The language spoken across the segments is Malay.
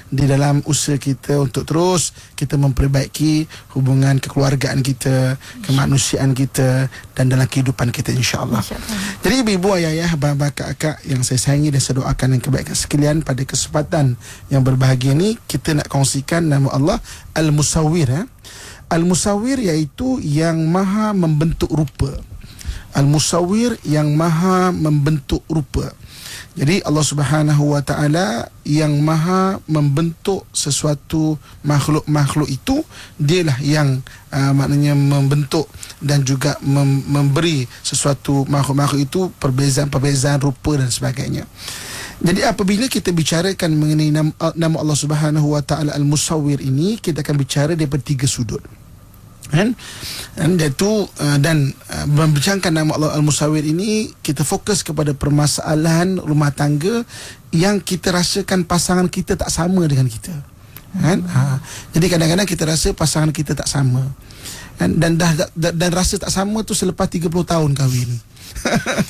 di dalam usaha kita untuk terus kita memperbaiki hubungan kekeluargaan kita, kemanusiaan kita dan dalam kehidupan kita, insya-Allah. Jadi ibu-ibu, ayah-ayah, abang-abang, kakak yang saya sayangi dan saya doakan yang kebaikan sekalian, pada kesempatan yang berbahagia ini kita nak kongsikan nama Allah Al-Musawwir. Al-Musawwir iaitu yang maha membentuk rupa. Al-Musawwir yang maha membentuk rupa. Jadi Allah Subhanahu wa taala yang maha membentuk sesuatu makhluk-makhluk itu, dialah yang maknanya membentuk dan juga memberi sesuatu makhluk-makhluk itu perbezaan-perbezaan rupa dan sebagainya. Jadi apabila kita bicarakan mengenai nama Allah Subhanahu wa taala Al-Musawwir ini, kita akan bicara daripada 3 sudut. Dan membicarakan nama Allah Al-Musawwir ini, kita fokus kepada permasalahan rumah tangga yang kita rasakan pasangan kita tak sama dengan kita. Jadi kadang-kadang kita rasa pasangan kita tak sama, dan rasa tak sama tu selepas 30 tahun kahwin.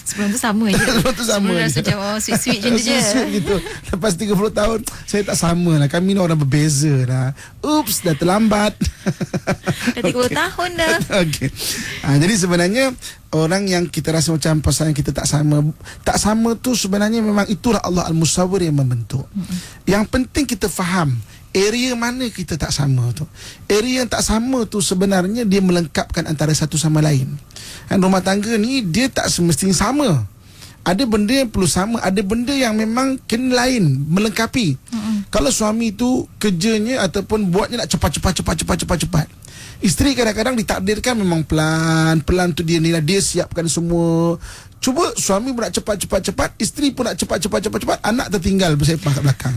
Sebelum tu sama je. Sebelum tu sama je. Rasa macam sweet-sweet je. Sweet gitu. Lepas 30 tahun saya tak sama lah. Kami ni orang berbeza lah. Oops, dah terlambat. Dah 30 tahun dah. Okay. Jadi sebenarnya orang yang kita rasa macam pasangan kita tak sama tu sebenarnya memang itulah Allah Al-Musawwir yang membentuk. Yang penting kita faham area mana kita tak sama tu. Area yang tak sama tu sebenarnya dia melengkapkan antara satu sama lain. Rumah tangga ni dia tak semestinya sama. Ada benda yang perlu sama, ada benda yang memang kena lain, melengkapi. Kalau suami tu kerjanya ataupun buatnya nak cepat. Isteri kadang-kadang ditakdirkan memang pelan-pelan tu dia siapkan semua. Cuba suami pun nak cepat, isteri pun nak cepat, anak tertinggal bersepah kat belakang.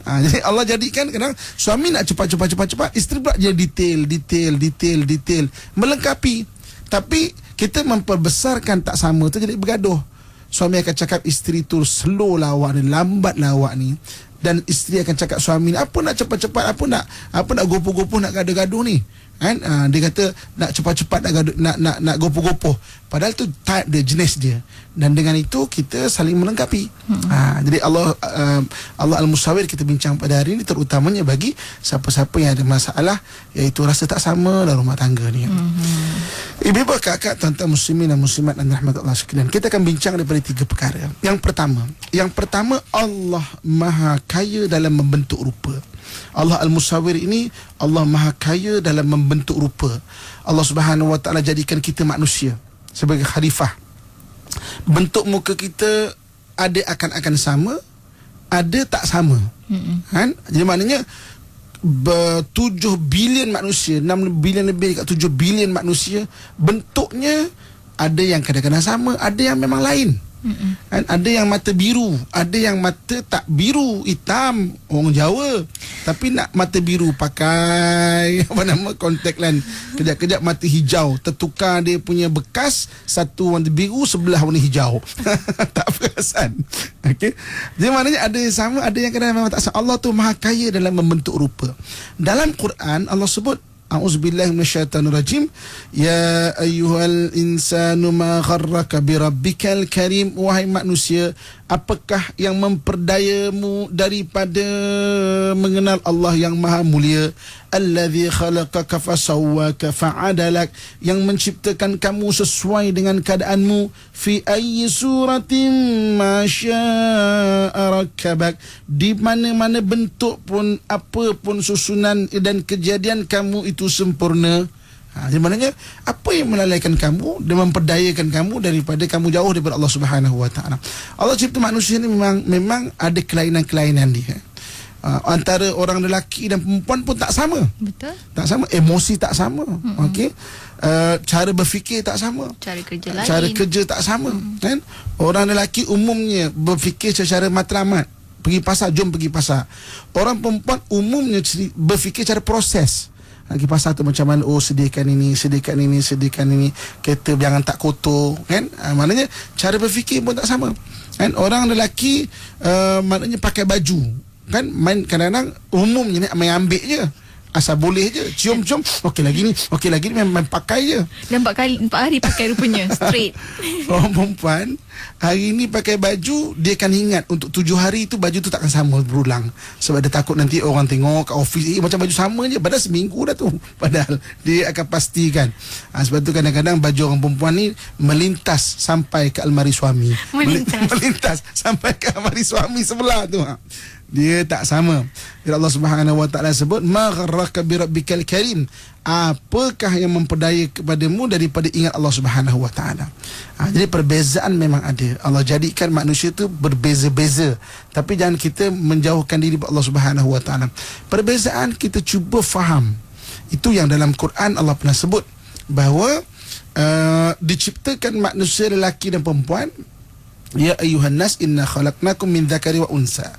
Jadi Allah jadikan kadang suami nak cepat, isteri pula jadi detail, melengkapi. Tapi kita memperbesarkan tak sama tu jadi bergaduh. Suami akan cakap isteri tu slow lah awak ni, lambat lah awak ni. Dan isteri akan cakap suami ni, apa nak cepat-cepat, apa nak gopoh-gopoh, nak gaduh-gaduh ni. Dia kata nak cepat-cepat, nak gopoh-gopoh. Padahal tu type dia, jenis dia. Dan dengan itu kita saling melengkapi. Jadi Allah Al-Musawwir kita bincang pada hari ini terutamanya bagi siapa-siapa yang ada masalah, iaitu rasa tak sama dalam rumah tangga ni. Ibu-ibu, kakak, tuan-tuan muslimin dan muslimat dan rahmat Allah sekalian, kita akan bincang daripada 3 perkara. Yang pertama, Allah maha kaya dalam membentuk rupa. Allah Al-Musawwir ini, Allah maha kaya dalam membentuk rupa. Allah Subhanahu wa taala jadikan kita manusia sebagai khalifah. Bentuk muka kita ada akan sama, ada tak sama. Jadi maknanya 7 bilion manusia, 6 bilion lebih dekat 7 bilion manusia, bentuknya ada yang kadang-kadang sama, ada yang memang lain. Ada yang mata biru, ada yang mata tak biru, hitam, orang Jawa. Tapi nak mata biru pakai kontak lens. Kejap-kejap mata hijau, tertukar dia punya bekas, satu warna biru, sebelah warna hijau. Tak perasan. Okey. Jadi maknanya ada yang sama, ada yang kadang memang tak sama. Allah tu maha kaya dalam membentuk rupa. Dalam Quran Allah sebut, A'udzubillahi minasyaitanirrajim, ya ayyuhal insanu ma gharraka birabbikal karim. Wahai manusia, apakah yang memperdayamu daripada mengenal Allah yang maha mulia? Allazi khalaqaka fasawwaka fa'adalak, yang menciptakan kamu sesuai dengan keadaanmu. Fi ayyi suratin ma syaa rakkabak, di mana-mana bentuk pun, apa pun susunan dan kejadian kamu itu sempurna. Jadi maknanya apa yang melalaikan kamu dan memperdayakan kamu daripada kamu jauh daripada Allah Subhanahu wa taala. Allah cipta manusia ni memang ada kelainan-kelainan dia. Antara orang lelaki dan perempuan pun tak sama. Betul. Tak sama, emosi tak sama. Okey. Cara berfikir tak sama. Cara kerja lain. Cara kerja tak sama, kan? Orang lelaki umumnya berfikir secara matlamat. Pergi pasar, jom pergi pasar. Orang perempuan umumnya berfikir secara proses. Pergi pasar tu macam mana, sediakan ini, kereta jangan tak kotor, kan? Maknanya cara berfikir pun tak sama, kan? Orang lelaki maknanya pakai baju, kan, main kadang-kadang umumnya ni main ambil je. Asal boleh je. Cium-cium, okey lagi ni, memang pakai je. Dan 4 hari pakai rupanya. Straight. Orang perempuan hari ni pakai baju, dia akan ingat untuk 7 hari tu baju tu takkan sama berulang. Sebab dia takut nanti orang tengok kat office, macam baju sama je, padahal seminggu dah tu. Padahal dia akan pastikan. Sebab tu kadang-kadang baju orang perempuan ni melintas sampai ke almari suami. Melintas sampai ke almari suami sebelah tu. Dia tak sama. Bila Allah Subhanahu Wa Taala sebut, "Ma gharraka bi rabbikal karim." Apakah yang memperdaya kepadamu daripada ingat Allah Subhanahu Wa Taala? Jadi perbezaan memang ada. Allah jadikan manusia tu berbeza-beza. Tapi jangan kita menjauhkan diri dari Allah Subhanahu Wa Taala. Perbezaan kita cuba faham. Itu yang dalam Quran Allah pernah sebut bahawa diciptakan manusia lelaki dan perempuan. Ya ayyuhan nas inna khalaqnakum min dzakari wa unsa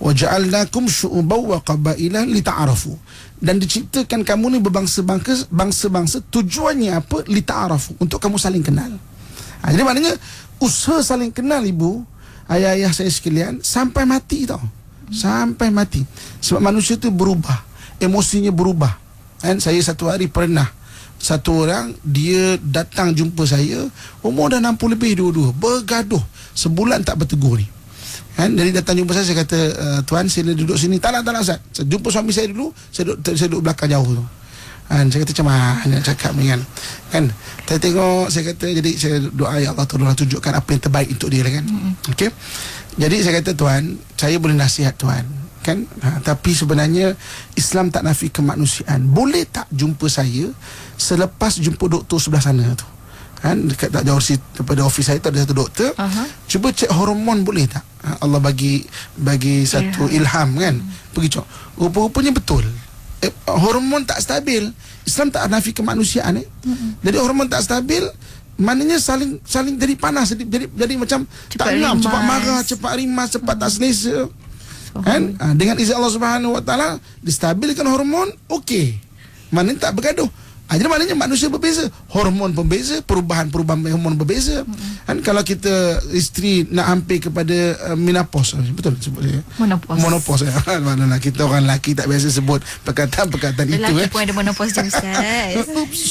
wa ja'alnakum syu'uban wa qabaila lita'arafu. Dan diciptakan kamu ni berbangsa-bangsa. Tujuannya apa? Lita'arafu, untuk kamu saling kenal. Jadi maknanya usaha saling kenal, ibu, ayah-ayah saya sekalian, sampai mati tau. Sampai mati. Sebab manusia tu berubah, emosinya berubah. Saya satu hari pernah, satu orang dia datang jumpa saya, umur dah 60 lebih dua-dua, bergaduh, sebulan tak bertegur ni. Jadi datang jumpa saya kata, tuan sila duduk sini. Tak nak Ustaz, saya jumpa suami saya dulu, saya duduk belakang jauh tu. Saya kata macam mana nak cakap ni kan. Saya tengok, saya kata, jadi saya doa, ya Allah tolonglah tunjukkan apa yang terbaik untuk dia kan. Okey. Jadi saya kata, tuan, saya boleh nasihat tuan kan, tapi sebenarnya Islam tak nafi kemanusiaan. Boleh tak jumpa saya selepas jumpa doktor sebelah sana tu? Dekat tak jauh daripada office saya tu ada satu doktor. Cuba cek hormon boleh tak? Allah bagi satu ilham kan. Pergi cek. Rupa-rupanya betul. Hormon tak stabil. Islam tak nafi kemanusiaan. Jadi hormon tak stabil, maknanya saling jadi panas, jadi macam cepat tak ngam, cepat marah, cepat rimas, cepat tak selesa. Dengan izin Allah Subhanahu Wa Taala distabilkan hormon, okey. Maknanya tak bergaduh. Jadi maknanya manusia berbeza, hormon pun beza, perubahan hormon berbeza. Kalau kita isteri nak hampir kepada menopause, betul sebut saya. Menopause. Mana kita orang lelaki tak biasa sebut perkataan-perkataan itu. Lelaki pun ada menopause je, Ustaz. Oops.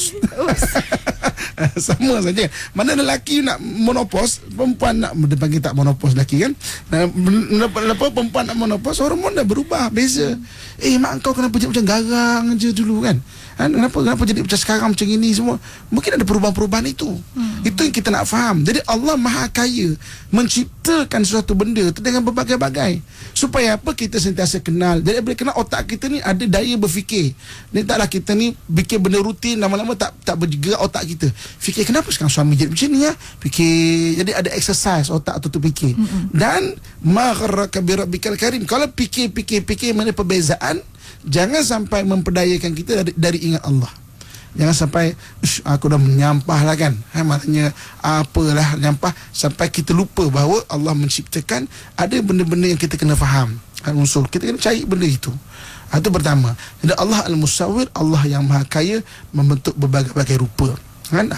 Sama saja. Mana lelaki nak menopause, perempuan nak, dia panggil tak menopause lelaki kan. Lepas perempuan nak menopause, hormon dah berubah, beza. Mak kau kenapa jadi macam garang je dulu kan? Kenapa jadi macam sekarang macam ini semua? Mungkin ada perubahan-perubahan itu. Itu yang kita nak faham. Jadi Allah Maha Kaya menciptakan sesuatu benda itu dengan berbagai-bagai. Supaya apa? Kita sentiasa kenal. Jadi bila kenal, otak kita ni ada daya berfikir. Dan taklah kita ni fikir benda rutin, lama-lama tak bergerak otak kita. Fikir kenapa sekarang suami jadi macam ni ya? Fikir. Jadi ada exercise otak tu fikir. Dan ma gharraka bi rabbikal karim. Kalau fikir mana perbezaan, jangan sampai memperdayakan kita dari ingat Allah. Jangan sampai aku dah menyampah lah kan. Maknanya apalah nyampah, sampai kita lupa bahawa Allah menciptakan ada benda-benda yang kita kena faham. Unsur kita kena cari benda itu. Itu pertama. Jadi Allah Al-Musawwir, Allah yang Maha Kaya, membentuk berbagai-bagai rupa.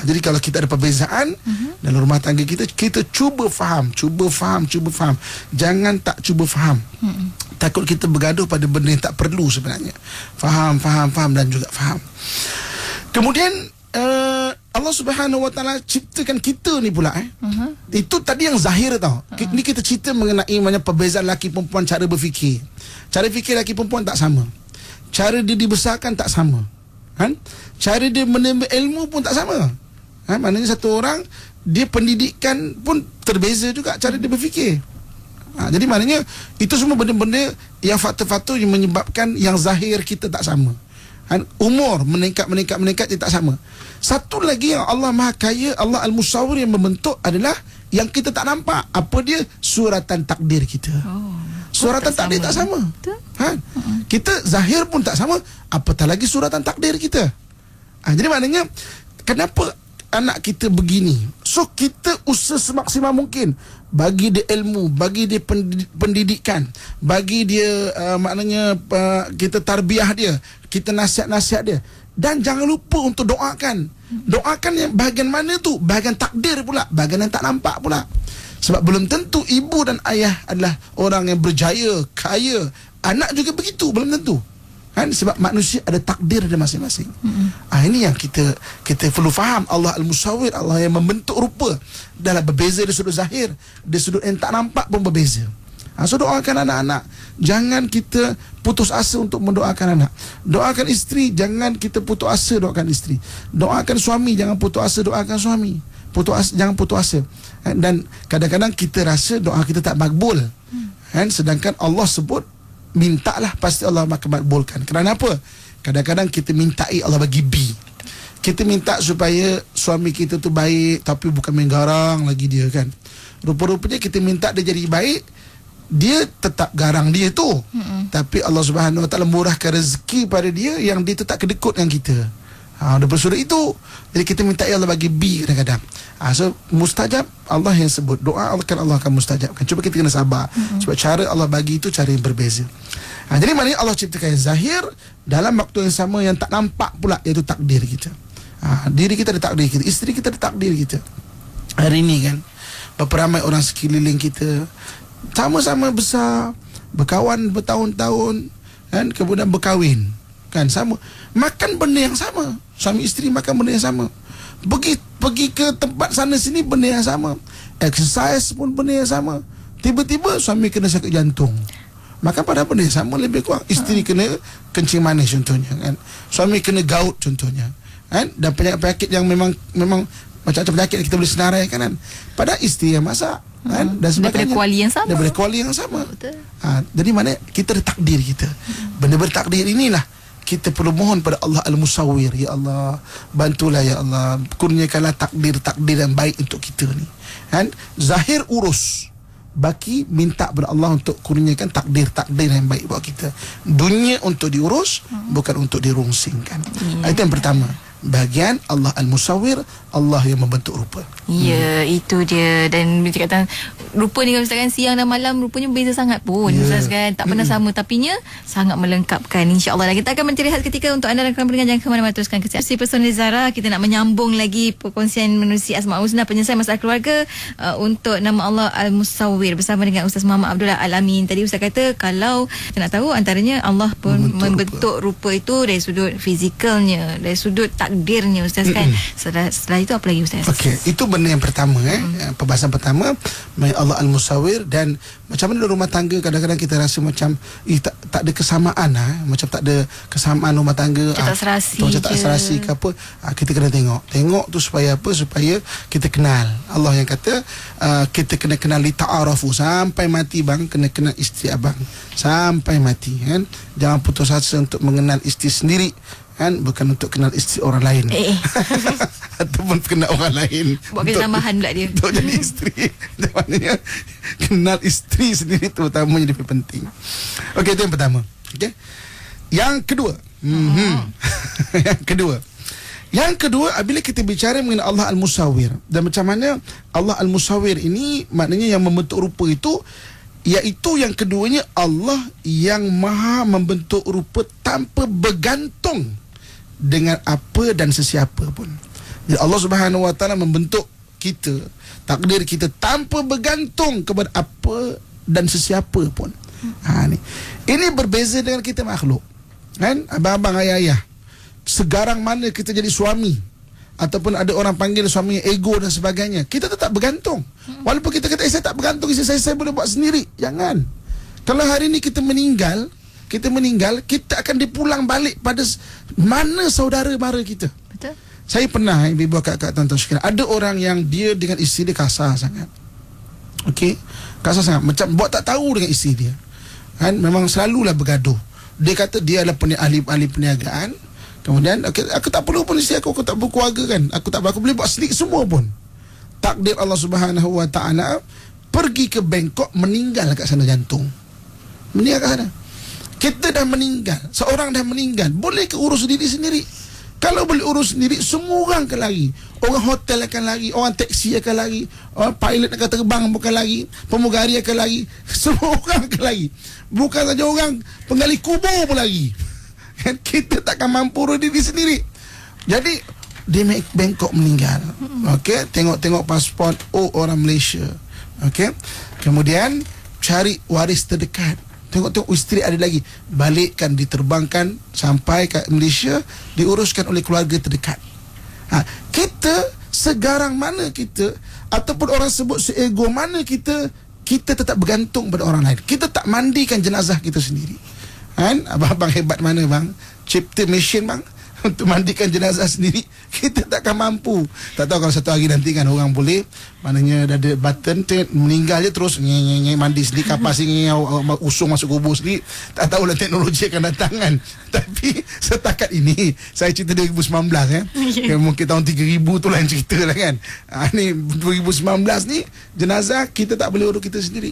Jadi kalau kita ada perbezaan dalam rumah tangga kita cuba faham. Jangan tak cuba faham. Takut kita bergaduh pada benda yang tak perlu sebenarnya. Faham dan juga faham. Kemudian Allah Subhanahu Wa Taala ciptakan kita ni pula itu tadi yang zahir tau. Ni kita cerita mengenai banyak perbezaan lelaki perempuan, cara berfikir. Cara fikir lelaki perempuan tak sama. Cara dia dibesarkan tak sama. Cara dia menerima ilmu pun tak sama. Maknanya satu orang, dia pendidikan pun terbeza juga cara dia berfikir. Jadi maknanya itu semua benda-benda yang faktor-faktor yang menyebabkan yang zahir kita tak sama. Umur meningkat dia tak sama. Satu lagi yang Allah Maha Kaya, Allah Al-Musawwir yang membentuk adalah yang kita tak nampak. Apa dia? Suratan takdir kita. Suratan takdir tak sama. Kita zahir pun tak sama, apatah lagi suratan takdir kita. Jadi maknanya kenapa anak kita begini? So kita usaha semaksimal mungkin bagi dia ilmu, bagi dia pendidikan, bagi dia maknanya kita tarbiyah dia, kita nasihat-nasihat dia. Dan jangan lupa untuk doakan. Doakan yang bahagian mana tu? Bahagian takdir pula, bahagian yang tak nampak pula. Sebab belum tentu ibu dan ayah adalah orang yang berjaya, kaya. Anak juga begitu, belum tentu. kan, sebab manusia ada takdir dia masing-masing. Ini yang kita perlu faham. Allah Al-Musawwir, Allah yang membentuk rupa, dalam berbeza dari sudut zahir, dari sudut yang tak nampak pun berbeza. So doakan anak-anak, jangan kita putus asa untuk mendoakan anak. Doakan isteri, jangan kita putus asa doakan isteri. Doakan suami, jangan putus asa doakan suami. Jangan putus asa. Dan kadang-kadang kita rasa doa kita tak makbul, sedangkan Allah sebut mintalah, pasti Allah akan makbulkan. Kerana apa? Kadang-kadang kita minta Allah bagi B. Kita minta supaya suami kita tu baik, tapi bukan main garang lagi dia kan. Rupa-rupanya kita minta dia jadi baik, dia tetap garang dia tu. Tapi Allah Subhanahu Wa Taala murahkan rezeki pada dia yang dia tu tak kedekut dengan kita. Daripada sudut itu, jadi kita minta Allah bagi B kadang-kadang. So mustajab Allah yang sebut. Doa Allah akan mustajabkan. Cuba kita kena sabar. Sebab cara Allah bagi itu cara yang berbeza. Jadi maknanya Allah ciptakan yang zahir, dalam waktu yang sama yang tak nampak pula, iaitu takdir kita. Diri kita ada takdir kita, isteri kita ada takdir kita. Hari ini kan, berapa ramai orang sekeliling kita sama-sama besar, berkawan bertahun-tahun, kan, kemudian berkahwin, kan, sama, makan benda yang sama, suami isteri makan benda yang sama, pergi ke tempat sana sini benda yang sama, exercise pun benda yang sama. Tiba-tiba suami kena sakit jantung, makan pada benda yang sama lebih kurang. Isteri kena kencing manis contohnya, kan, suami kena gout contohnya, kan, dan penyakit-penyakit yang memang macam-macam penyakit kita boleh senaraikan, kan. Padahal isteri yang masak, kan, dan sebagainya, daripada kuali yang sama. Daripada kuali yang sama. Betul. Jadi mana kita ada takdir kita. Benda bertakdir inilah kita perlu mohon pada Allah Al-Musawwir. Ya Allah, bantulah ya Allah, kurniakanlah takdir-takdir yang baik untuk kita ni. Kan? Zahir urus, baki minta pada Allah untuk kurniakan takdir-takdir yang baik buat kita. Dunia untuk diurus, bukan untuk dirungsingkan. Itu yang pertama. Bahagian Allah Al-Musawwir, Allah yang membentuk rupa. Ya, itu dia. Dan dia kata rupa ni, kalau misalkan siang dan malam, rupanya beza sangat pun. Ustaz kan, tak pernah sama, tapinya sangat melengkapkan, insya-Allah. Dan kita akan mencari seketika untuk anda rakan pendengar. Jangan ke mana-mana, teruskan kesihatan. Si personal Zara, kita nak menyambung lagi perkongsian menerusi Asmaul Husna, penyelesaian masalah keluarga untuk nama Allah Al-Musawwir bersama dengan Ustaz Muhammad Abdullah Al-Amin. Tadi Ustaz kata kalau kita nak tahu, antaranya Allah pun membentuk rupa itu dari sudut fizikalnya, dari sudut takdirnya, Ustaz kan. Setelah itu apa lagi, Ustaz? Okey, itu benda yang pertama, pembahasan pertama, Allah Al-Musawwir. Dan macam mana dalam rumah tangga, kadang-kadang kita rasa macam tak ada kesamaan, macam tak ada kesamaan rumah tangga, macam tak serasi macam tak serasi ke apa. Kita kena tengok tu supaya apa? Supaya kita kenal. Allah yang kata kita kena kenal li ta'arafu, sampai mati bang, kena kenal isteri abang sampai mati, kan. Jangan putus asa untuk mengenal isteri sendiri, kan, bukan untuk kenal isteri orang lain. Ataupun kenal orang lain, buat kena tambahan pula dia untuk jadi isteri. Maknanya kenal isteri sendiri tu utamanya lebih penting. Okey, itu yang pertama. Okey. Yang kedua, Yang kedua, bila kita bicara mengenai Allah Al-Musawwir, dan macam mana Allah Al-Musawwir ini, maknanya yang membentuk rupa itu, iaitu yang keduanya, Allah yang maha membentuk rupa tanpa bergantung dengan apa dan sesiapa pun. Jadi Allah Subhanahu Wa Taala membentuk kita, takdir kita, tanpa bergantung kepada apa dan sesiapa pun. Ini berbeza dengan kita makhluk, kan, abang-abang, ayah-ayah. Segarang mana kita jadi suami, ataupun ada orang panggil suami ego dan sebagainya, kita tetap bergantung. Walaupun kita kata saya tak bergantung, saya boleh buat sendiri. Jangan. Kalau hari ini kita meninggal, kita akan dipulang balik pada mana saudara mara kita. Betul. Saya pernah, ibu-ibu, kakak, tuan-tuan sekalian, ada orang yang dia dengan isteri dia kasar sangat. Okey, kasar sangat, macam buat tak tahu dengan isteri dia, kan. Memang selalulah bergaduh. Dia kata dia adalah ahli perniagaan. Kemudian aku tak perlu pun isteri aku tak berkeluarga, kan. Aku boleh buat sendiri semua pun. Takdir Allah Subhanahu Wa Taala, pergi ke Bangkok, meninggal kat sana jantung. Meninggal kat sana. Kita dah meninggal, seorang dah meninggal, boleh ke urus diri sendiri? Kalau boleh urus sendiri, semua orang akan lari. Orang hotel akan lari, orang teksi akan lari, orang pilot akan terbang bukan lari, pemugari akan lari, semua orang akan lari. Bukan saja orang, penggali kubur pun lari. Kita takkan mampu urus diri sendiri. Jadi dia Bangkok meninggal. Okey, tengok pasport, orang Malaysia. Okey. Kemudian cari waris terdekat. Tengok-tengok isteri ada lagi. Balikkan, diterbangkan sampai ke Malaysia, diuruskan oleh keluarga terdekat. Kita segarang mana kita, ataupun orang sebut seego mana kita tetap bergantung pada orang lain. Kita tak mandikan jenazah kita sendiri. Kan? Abang hebat mana bang? Cipta mesin bang untuk mandikan jenazah sendiri. Kita takkan mampu. Tak tahu kalau satu hari nanti kan orang boleh, maknanya dah ada button, meninggal je terus mandi sendiri, kapas sendiri, usung masuk kubur sendiri. Tak tahulah teknologi akan datang kan. Tapi setakat ini, saya cerita 2019 mungkin tahun 3000 tu lain cerita lah kan. Ni 2019 ni, jenazah kita tak boleh urus kita sendiri.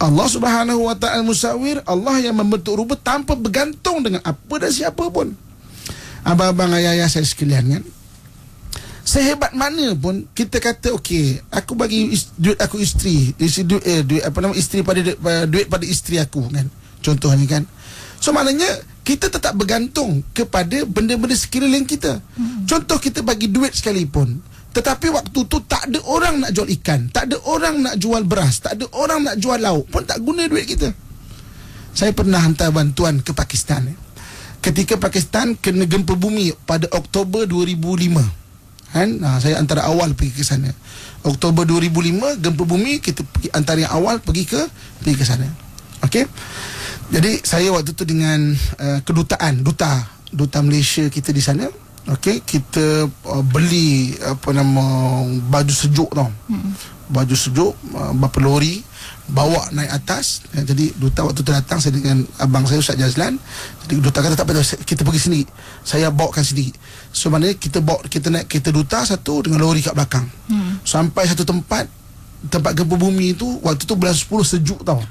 Allah Subhanahu wa ta'ala musawir, Allah yang membentuk rupa tanpa bergantung dengan apa dan siapa pun. Abang-abang, ayah-ayah saya sekalian kan, sehebat mana pun kita kata okey, aku bagi duit aku isteri duit pada isteri aku kan, contohnya kan. So maknanya kita tetap bergantung kepada benda-benda sekeliling kita. Contoh, kita bagi duit sekalipun, tetapi waktu tu tak ada orang nak jual ikan, tak ada orang nak jual beras, tak ada orang nak jual lauk, pun tak guna duit kita. Saya pernah hantar bantuan ke Pakistan. Ketika Pakistan kena gempa bumi pada Oktober 2005 kan, saya antara awal pergi ke sana. Oktober 2005 gempa bumi, kita pergi antara yang awal pergi ke sana. Okey. Jadi saya waktu tu dengan duta Malaysia kita di sana. Okey, kita beli baju sejuk tau. Baju sejuk berapa lori, bawa naik atas. Jadi duta waktu tu datang, saya dengan abang saya Ustaz Jazlan. Jadi duta kata tak apa, kita pergi sendiri, saya bawakan sendiri. So maknanya kita naik kereta duta satu dengan lori kat belakang. Sampai satu tempat gempa bumi tu, waktu tu bulan 10 sejuk tau.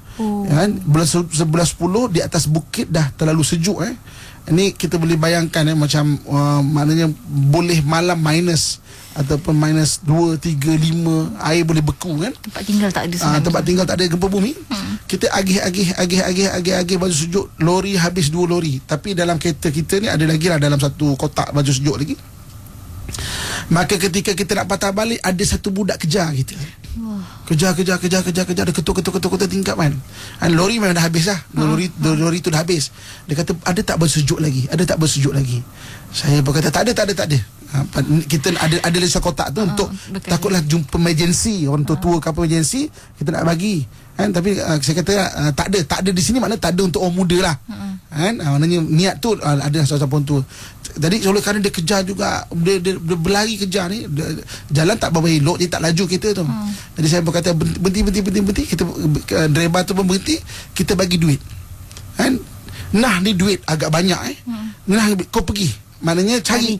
Kan, bulan 10 di atas bukit dah terlalu sejuk. Ini kita boleh bayangkan macam maknanya boleh malam minus ataupun minus 2, 3, 5, air boleh beku kan. Tempat tinggal tak ada tempat tinggal tak ada, gempa bumi. Kita agih baju sejuk, lori habis 2 lori. Tapi dalam kereta kita ni ada lagi lah dalam satu kotak baju sejuk lagi. Maka ketika kita nak patah balik, ada satu budak kejar kita. Kejar dia ketuk tingkap kan. Lori memang dah habis lah. Lori tu dah habis. Dia kata, ada tak bersejuk lagi? Saya berkata tak ada. Kita ada lesa kotak tu untuk takutlah jumpa emergency, orang tua ke apa emergency, kita nak bagi kan. Tapi saya kata tak ada di sini, maknanya tak ada untuk orang muda lah kan. Maknanya niat tu ada sesuatu pun tu. Jadi oleh kerana dia kejar juga, dia berlari kejar ni, jalan tak berapa elok, dia tak laju kereta tu. Jadi saya berkata berhenti. Kita driver tu pun berhenti, kita bagi duit kan. Nah, ni duit agak banyak Nah, kau pergi, maknanya cari.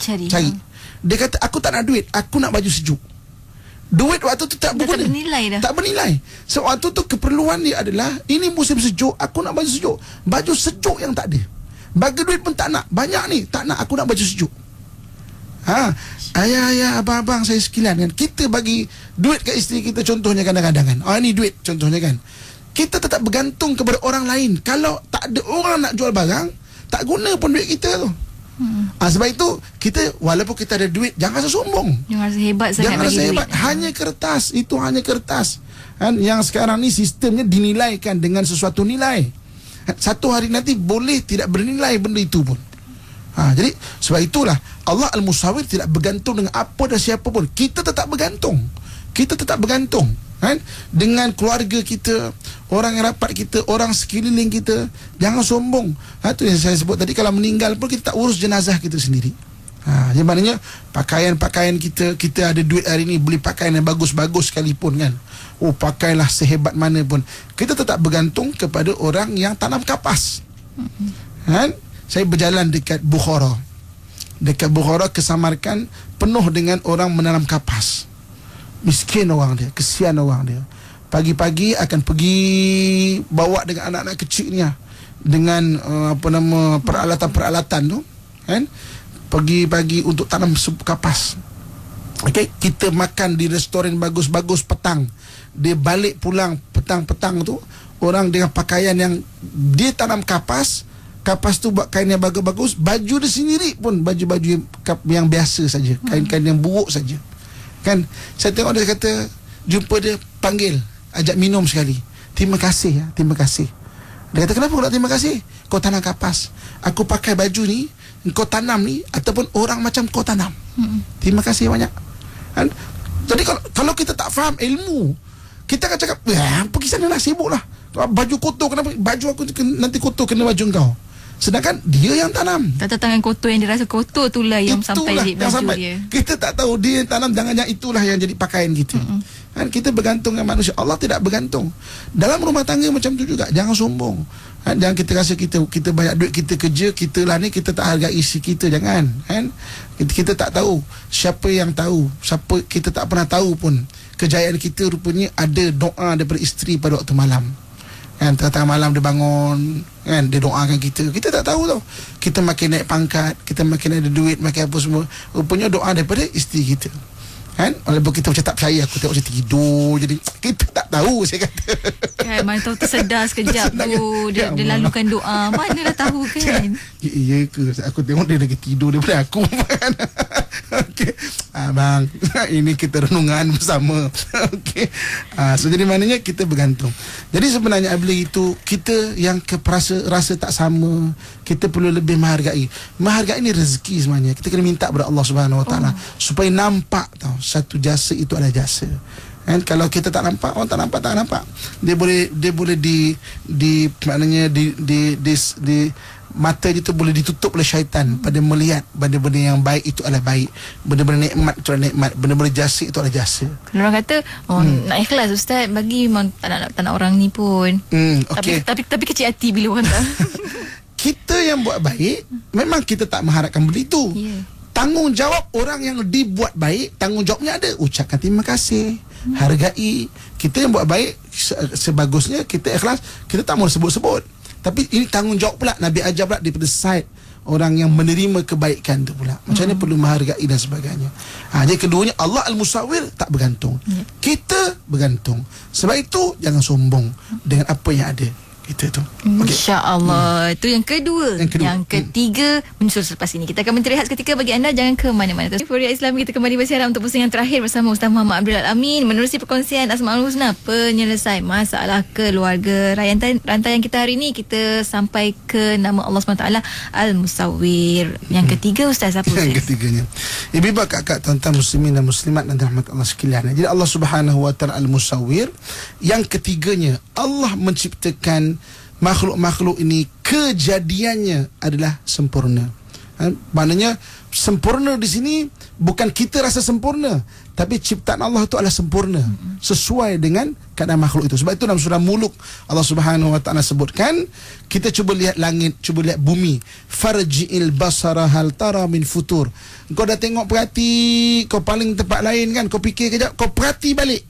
Dia kata, aku tak nak duit, aku nak baju sejuk. Duit waktu tu tak berguna, tak bernilai. So waktu tu keperluan dia adalah, ini musim sejuk, aku nak baju sejuk. Baju sejuk yang tak ada, bagi duit pun tak nak, banyak ni tak nak, aku nak baju sejuk. Ayah, abang-abang saya sekalian kan, kita bagi duit ke isteri kita contohnya kadang-kadang kan. Ini duit contohnya kan, kita tetap bergantung kepada orang lain. Kalau tak ada orang nak jual barang, tak guna pun duit kita tu. Sebab itu kita, walaupun kita ada duit, jangan rasa sombong, jangan rasa hebat sangat. Jangan rasa hebat. Hanya kertas, itu hanya kertas kan. Yang sekarang ni sistemnya dinilaikan dengan sesuatu nilai. Satu hari nanti boleh tidak bernilai benda itu pun. Jadi sebab itulah Allah Al-Musawir tidak bergantung dengan apa dan siapa pun. Kita tetap bergantung kan, dengan keluarga kita, orang yang rapat kita, orang sekeliling kita. Jangan sombong. Itu yang saya sebut tadi, kalau meninggal pun kita tak urus jenazah kita sendiri. Jadi maknanya pakaian kita ada duit hari ni, beli pakaian yang bagus-bagus sekalipun kan, pakailah sehebat mana pun, kita tetap bergantung kepada orang yang tanam kapas kan. Saya berjalan dekat Bukhara ke Samarkand, penuh dengan orang menanam kapas. Miskin orang dia, kesian orang dia. Pagi-pagi akan pergi bawa dengan anak-anak kecil ni dengan peralatan-peralatan tu kan, pagi-pagi untuk tanam kapas. Okey, kita makan di restoran bagus-bagus petang, dia balik pulang petang-petang tu, orang dengan pakaian yang dia tanam kapas tu buat kain yang bagus-bagus, baju dia sendiri pun baju-baju yang biasa saja, kain-kain yang buruk saja kan. Saya tengok dia kata, jumpa dia, panggil, ajak minum sekali, terima kasih. Dia kata, kenapa kau nak terima kasih? Kau tanam kapas. Aku pakai baju ni, kau tanam ni, ataupun orang macam kau tanam. Terima kasih banyak. Kan? Jadi kalau kita tak faham ilmu, kita akan cakap, pergi sana lah, sibuk lah. Baju kotor, kenapa? Baju aku nanti kotor kena baju kau. Sedangkan dia yang tanam. Tata tangan kotor yang dia rasa kotor itulah yang sampai di baju dia. Kita tak tahu dia yang tanam, jangan itulah yang jadi pakaian kita. Kan kita bergantung dengan manusia. Allah tidak bergantung. Dalam rumah tangga macam tu juga. Jangan sombong. Kan? Jangan kita rasa kita banyak duit, kita kerja, kita lah ni, kita tak hargai isi kita. Jangan. Kan? Kita tak tahu siapa yang tahu. Siapa kita tak pernah tahu pun. Kejayaan kita rupanya ada doa daripada isteri pada waktu malam. Kan, tengah malam dia bangun, kan, dia doakan kita. Kita tak tahu tau. Kita makin naik pangkat, kita makin ada duit, makin apa semua. Rupanya doa daripada isteri kita. Kan? Walaupun kita macam tak percaya, aku tengok macam tidur. Jadi kita tak tahu, saya kata. Kan, mana tahu tersedar sekejap tu. Dia lalukan doa. Mana dah tahu kan? Ya ke? Aku tengok dia lagi tidur daripada aku. Okey. Abang, ini kita renungan bersama. Okey. So jadi maknanya kita bergantung. Jadi sebenarnya bila itu kita yang rasa tak sama, kita perlu lebih menghargai. Menghargai ni rezeki sebenarnya. Kita kena minta kepada Allah Subhanahu Wa Taala supaya nampak tau satu jasa itu adalah jasa. Kan, kalau kita tak nampak, orang tak nampak. Dia boleh maknanya di mata dia tu boleh ditutup oleh syaitan pada melihat benda-benda yang baik itu adalah baik, benda-benda nikmat itu adalah nikmat, benda-benda jasa itu adalah jasa. Kalau orang kata nak ikhlas ustaz, bagi memang tak nak orang ni pun. Okay. Tapi kecil hati bila orang tak. Kita yang buat baik, memang kita tak mengharapkan benda itu. Tanggungjawab orang yang dibuat baik, tanggungjawabnya ada. Ucapkan terima kasih, hargai. Kita yang buat baik, sebagusnya kita ikhlas, kita tak mau sebut-sebut. Tapi ini tanggungjawab pula. Nabi ajar pula daripada side orang yang menerima kebaikan tu pula. Macam mana perlu menghargai dan sebagainya. Jadi keduanya, Allah Al-Musawwir tak bergantung. Kita bergantung. Sebab itu jangan sombong dengan apa yang ada. Itu tu. Masya Allah. Itu yang kedua. Yang ketiga menyusul selepas ini. Kita akan berehat seketika. Bagi anda jangan ke mana-mana. Euphoria Islam, kita kembali bersiaran untuk pusingan terakhir bersama Ustaz Muhammad Abdul Al-Amin menerusi perkongsian Asmaul Husna, penyelesai masalah keluarga. Rantaian kita hari ini kita sampai ke nama Allah SWT Al-Musawwir. Yang ketiga Ustaz, apa Ustaz? Yang ketiganya, ibu-ibu, kakak, tuan-tuan muslimin dan muslimat dan rahmat Allah sekalian. Jadi Allah Subhanahu Wa Taala Al-Musawwir. Yang ketiganya, Allah menciptakan makhluk-makhluk ini, kejadiannya adalah sempurna. Maknanya sempurna di sini bukan kita rasa sempurna, tapi ciptaan Allah itu adalah sempurna sesuai dengan keadaan makhluk itu. Sebab itu dalam surah Muluk Allah Subhanahu Wa Taala sebutkan, kita cuba lihat langit, cuba lihat bumi. Farji'il basara hal tara min futur. Kau dah tengok, perhati, kau paling tempat lain kan, kau fikir kejap, kau perhati balik,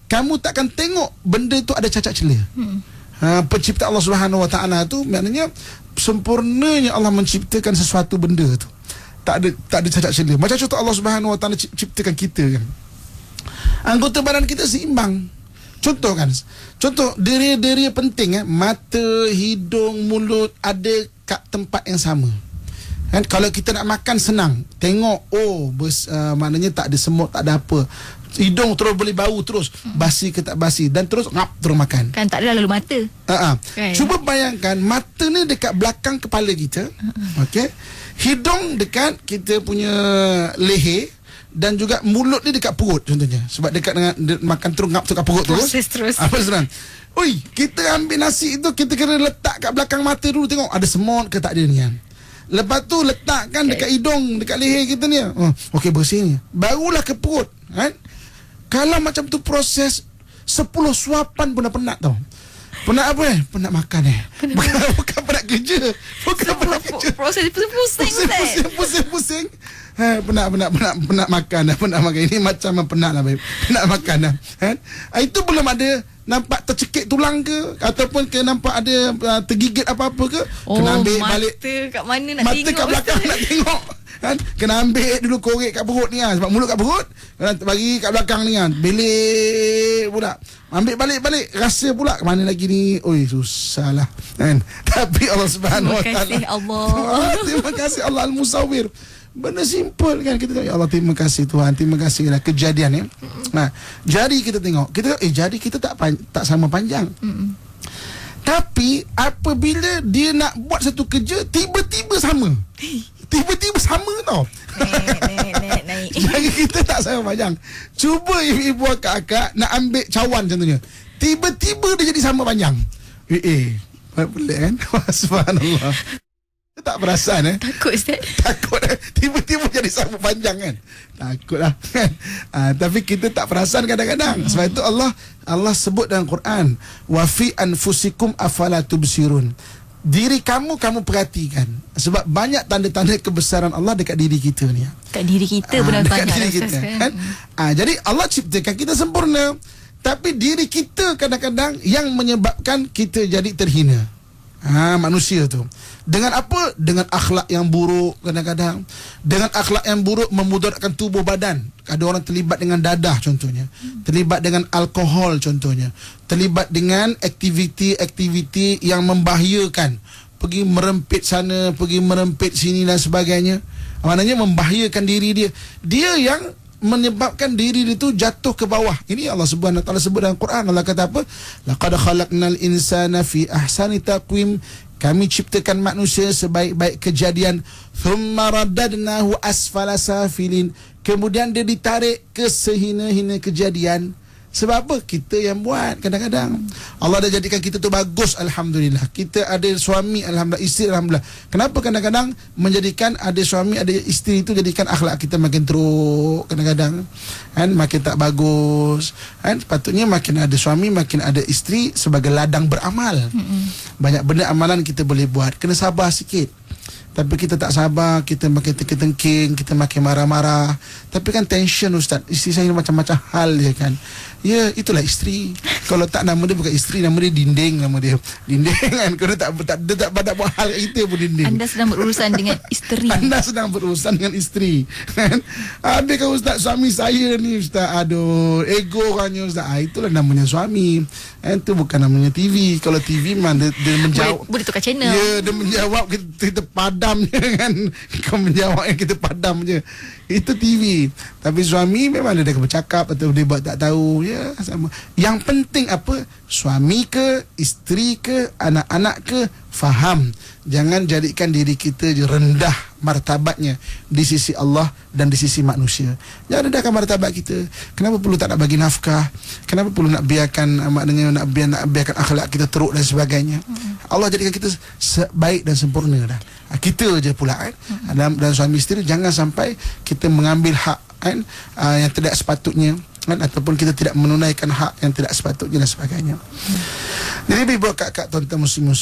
kamu takkan tengok benda itu ada cacat celah. Pencipta Allah Subhanahu Wa Taala tu maknanya sempurnanya Allah menciptakan sesuatu benda tu. Tak ada cacat celah. Macam contoh Allah Subhanahu Wa Taala ciptakan kita kan. Anggota badan kita seimbang. Contoh deria-deria penting mata, hidung, mulut ada kat tempat yang sama. Kan, kalau kita nak makan senang, tengok maknanya tak ada semut, tak ada apa. Hidung terus boleh bau terus, basi ke tak basi, dan terus ngap terus makan. Kan tak ada lalu mata. Kan? Cuba bayangkan mata ni dekat belakang kepala kita. Okey. Hidung dekat kita punya leher, dan juga mulut ni dekat perut contohnya. Sebab dekat dengan makan terus ngap dekat perut terus. Apa sebenarnya? Oi, kita ambil nasi itu, kita kena letak kat belakang mata dulu, tengok ada semut ke tak ada ni kan. Lepas tu letakkan dekat hidung, dekat leher kita ni. Okey, bersih ni. Barulah ke perut, kan? Kalau macam tu proses 10 suapan pun dah penat tau. Penat apa Penat makan Bukan penat kerja. Bukan penat kerja. Proses pusing. Penat makan dah. Penat makan. Ini macam penat lah, babe. Penat makan dah. Itu belum ada nampak tercekik tulang ke, ataupun ke nampak ada tergigit apa-apa ke. Kena ambil balik. Mata kat mana nak mata tengok. Mata kat belakang nak tengok. Kan? Kena ambil dulu korek kat perut ni kan. Sebab mulut kat perut, bagi kat belakang ni kan. Belik pula. Ambil balik rasa pula mana lagi ni. Oi, susah lah kan? Tapi Allah Subhanahu Wa Taala, terima kasih Allah. Terima kasih Allah Al-Musawwir. Benda simple kan, kita tengok, ya Allah terima kasih Tuhan, terima kasih lah kejadian Nah, jari kita tengok, kita jari kita tak sama panjang. Tapi apabila dia nak buat satu kerja, tiba-tiba sama. Tiba-tiba sama tau. Naik. Jadi kita tak sama panjang. Cuba ibu akak-akak nak ambil cawan contohnya, tiba-tiba dia jadi sama panjang. Pelik kan? Subhanallah. Tak perasan Takut Ustaz. Takut tiba-tiba jadi sama panjang kan. Takutlah kan. Tapi kita tak perasan kadang-kadang. Sebab itu Allah sebut dalam Quran, wa fi anfusikum afala tubsirun. Diri kamu perhatikan. Sebab banyak tanda-tanda kebesaran Allah dekat diri kita ni. Kat diri kita benar dekat banyak diri kita kan. Jadi Allah ciptakan kita sempurna, tapi diri kita kadang-kadang yang menyebabkan kita jadi terhina. Manusia tu. Dengan apa? Dengan akhlak yang buruk kadang-kadang. Dengan akhlak yang buruk memudaratkan tubuh badan. Ada orang terlibat dengan dadah contohnya. Terlibat dengan alkohol contohnya. Terlibat dengan aktiviti-aktiviti yang membahayakan. Pergi merempit sana, pergi merempit sini dan sebagainya. Maknanya membahayakan diri dia. Dia yang menyebabkan diri dia tu jatuh ke bawah. Ini Allah Subhanahu Wa Taala sebut dalam Quran. Allah kata apa? Laqad khalaqnal insana fi ahsani taqwim. Kami ciptakan manusia sebaik-baik kejadian. Thumma radadnahu asfala safilin. Kemudian dia ditarik ke sehina-hina kejadian. Sebab apa? Kita yang buat kadang-kadang. Allah dah jadikan kita tu bagus, alhamdulillah. Kita ada suami, alhamdulillah. Isteri, alhamdulillah. Kenapa kadang-kadang menjadikan ada suami, ada isteri itu jadikan akhlak kita makin teruk kadang-kadang kan, makin tak bagus kan. Patutnya makin ada suami, makin ada isteri sebagai ladang beramal. Banyak benda amalan kita boleh buat. Kena sabar sikit. Tapi kita tak sabar, kita makin tengking-tengking, kita makin marah-marah. Tapi kan tension Ustaz. Isteri saya macam-macam hal dia kan. Ya, itulah isteri. Kalau tak, nama dia bukan isteri, nama dia dinding, nama dia. Dinding kan. Kalau dia tak pada buat hal kita pun dinding. Anda sedang berurusan dengan isteri. Anda sedang berurusan dengan isteri kan. Ada kan Ustaz, suami saya ni Ustaz, aduh, ego kan Ustaz. Itulah namanya suami. Itu bukan namanya TV. Kalau TV memang dia menjawab. Boleh tukar channel. Ya, dia menjawab, kita padam je kan. Kau menjawab yang kita padam je. Itu TV. Tapi suami memang dia akan bercakap atau dia buat tak tahu. Ya, sama. Yang penting apa? Suami ke, isteri ke, anak-anak ke, faham. Jangan jadikan diri kita rendah martabatnya di sisi Allah dan di sisi manusia. Jangan rendahkan martabat kita. Kenapa perlu tak nak bagi nafkah? Kenapa perlu nak biarkan, maknanya nak biarkan akhlak kita teruk dan sebagainya? Allah jadikan kita baik dan sempurna dah. Kita je pula kan. Dan suami isteri jangan sampai kita mengambil hak kan, yang tidak sepatutnya kan, ataupun kita tidak menunaikan hak yang tidak sepatutnya dan sebagainya. Jadi ibu kakak tuan-tuan muslim,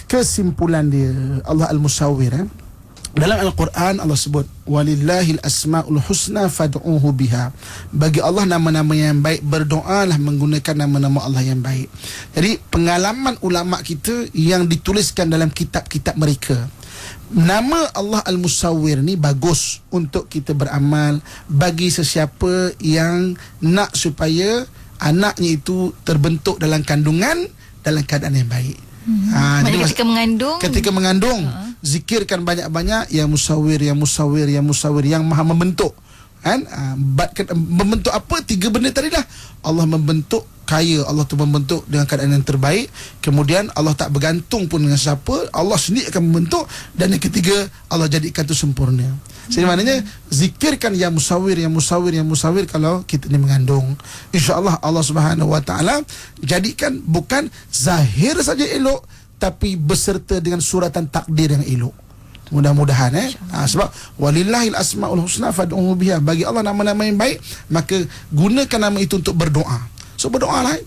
kesimpulan dia Allah Al-Musawwir dalam Al-Quran Allah sebut walillahil asmaul husna fad'uhu biha. Bagi Allah nama-nama yang baik, berdoalah menggunakan nama-nama Allah yang baik. Jadi pengalaman ulama kita yang dituliskan dalam kitab-kitab mereka, nama Allah Al-Musawwir ni bagus untuk kita beramal bagi sesiapa yang nak supaya anaknya itu terbentuk dalam kandungan dalam keadaan yang baik. Jadi ketika mengandung zikirkan banyak-banyak ya musawwir, ya musawwir, ya musawwir, yang maha membentuk kan. Membentuk apa? 3 benda tadi dah. Allah membentuk kaya, Allah tu membentuk dengan keadaan yang terbaik. Kemudian Allah tak bergantung pun dengan siapa, Allah sendiri akan membentuk. Dan yang ketiga, Allah jadikan tu sempurna. Jadi maknanya zikirkan ya musawwir, ya musawwir, ya musawwir kalau kita ni mengandung. InsyaAllah Allah Subhanahu Wa Taala jadikan bukan zahir saja elok, tapi beserta dengan suratan takdir yang elok. Mudah-mudahan sebab walillahil asmaul husna fad'uhu biha. Bagi Allah nama-nama yang baik, maka gunakan nama itu untuk berdoa. So berdoalah.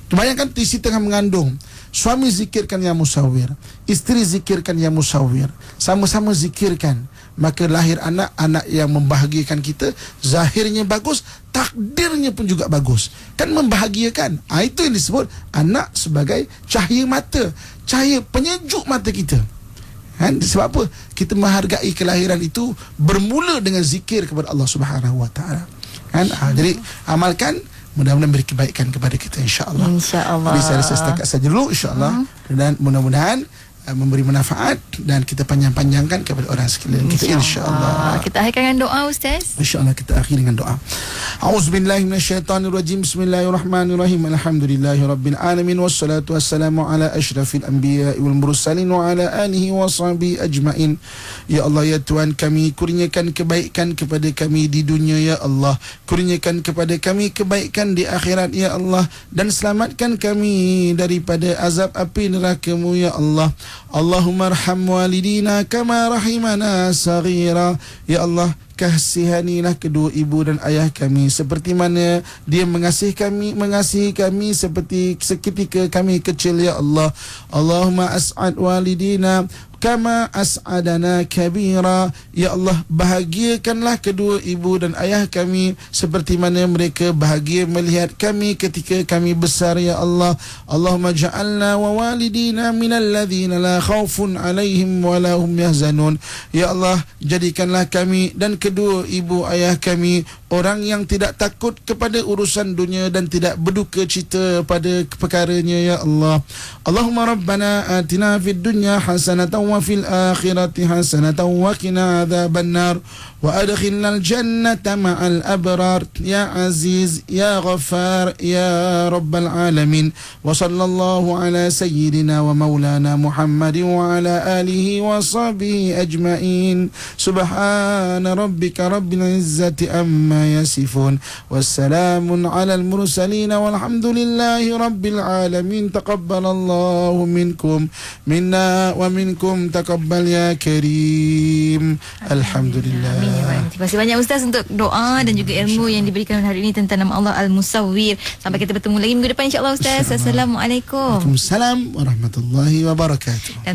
Bayangkan isteri tengah mengandung, suami zikirkan ya musawwir, isteri zikirkan ya musawwir, sama-sama zikirkan, maka lahir anak yang membahagiakan kita. Zahirnya bagus, takdirnya pun juga bagus. Kan membahagiakan. Itu yang disebut anak sebagai cahaya mata, cahaya penyejuk mata kita. Kan? Sebab apa? Kita menghargai kelahiran itu bermula dengan zikir kepada Allah Subhanahu Wa Taala. Kan? Jadi amalkan, mudah-mudahan beri kebaikan kepada kita insya-Allah. Insya-Allah. Jadi saya rasa setakat saja dulu insya-Allah. Dan mudah-mudahan memberi manfaat dan kita panjang-panjangkan kepada orang sekeliling kita, insya-Allah. Kita akhirkan dengan doa, Ustaz. InsyaAllah kita akhiri dengan doa. A'udzubillahi minasyaitanirrajim. Bismillahirrahmanirrahim. Alhamdulillahi rabbil alamin wassalatu wassalamu ala asyrafil anbiya'i wal mursalin wa ala alihi wa sahbihi ajmain. Ya Allah, ya Tuhan kami, kurniakan kebaikan kepada kami di dunia, ya Allah. Kurniakan kepada kami kebaikan di akhirat, ya Allah, dan selamatkan kami daripada azab api neraka-Mu, ya Allah. Allahumma arham walidina kama rahimana saghira. Ya Allah, kasihanilah kedua ibu dan ayah kami seperti mana dia mengasihi kami seperti seketika kami kecil, ya Allah. Allahumma as'ad walidina kama as'adana kabira. Ya Allah, bahagiakanlah kedua ibu dan ayah kami seperti mana mereka bahagia melihat kami ketika kami besar, ya Allah. Allahumma ja'alna wa walidina minal ladzina la khaufun alaihim wa la hum yahzanun. Ya Allah, jadikanlah kami dan kedua ibu ayah kami orang yang tidak takut kepada urusan dunia dan tidak berduka cita pada perkaranya, ya Allah. Allahumma rabbana atina fid dunya hasanatan wa fil akhirati hasanatan wa qina adzaban nar wa adkhilnal jannata ma'al abrar ya aziz ya ghaffar ya rabbal alamin. Wa sallallahu ala sayyidina wa maulana Muhammadin wa ala alihi wa sahbihi ajmain. Subhana rabbika rabbil izzati amma yasifun wassalamun alal mursalin walhamdulillahi rabbil alamin. Taqabbalallahu minkum minna wa minkum taqabbal ya karim. Alhamdulillah. Terima kasih banyak Ustaz untuk doa dan juga ilmu yang diberikan hari ini tentang nama Allah Al-Musawwir. Sampai kita bertemu lagi minggu depan, insya-Allah Ustaz. Assalamualaikum. Waalaikumsalam warahmatullahi wabarakatuh.